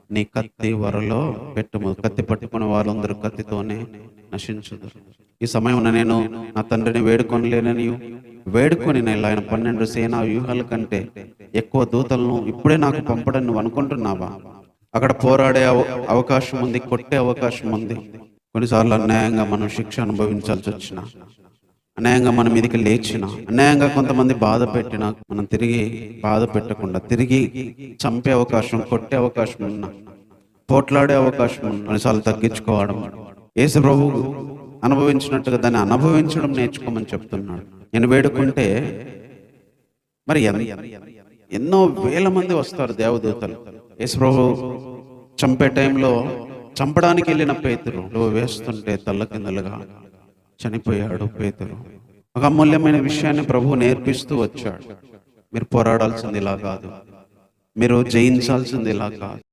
నీ కత్తి వరలో పెట్టుము. కత్తి పట్టుకున్న వాళ్ళందరూ కత్తితోనే నశించుదురు. ఈ సమయంలో నేను నా తండ్రిని వేడుకొనలేనని వేడుకొని నేను ఆయన 12 సేనా వ్యూహాల కంటే ఎక్కువ దూతలను ఇప్పుడే నాకు పంపడని నువ్వు అనుకుంటున్నావా? అక్కడ పోరాడే అవకాశం ఉంది, కొట్టే అవకాశం ఉంది. కొన్నిసార్లు అన్యాయంగా మనం శిక్ష అనుభవించాల్సి వచ్చిన, అన్యాయంగా మన మీదకి లేచిన, అన్యాయంగా కొంతమంది బాధ పెట్టినా మనం తిరిగి బాధ పెట్టకుండా తిరిగి చంపే అవకాశం, కొట్టే అవకాశం ఉన్నా, పోట్లాడే అవకాశం ఉన్న కొన్నిసార్లు తగ్గించుకోవడం, యేసు ప్రభువు అనుభవించినట్టుగా దాన్ని అనుభవించడం నేర్చుకోమని చెప్తున్నాడు. నేను వేడుకుంటే మరి ఎన్నో వేల మంది వస్తారు దేవదూతలు. యేసు ప్రభువు చంపే టైంలో చంపడానికి వెళ్ళిన పేతురు వేస్తుంటే తల్ల కిందలుగా చనిపోయాడు. పేతురు ఒక అమూల్యమైన విషయాన్ని ప్రభువు నేర్పిస్తూ వచ్చాడు. మీరు పోరాడాల్సింది ఇలా కాదు, మీరు జయించాల్సింది ఇలా కాదు.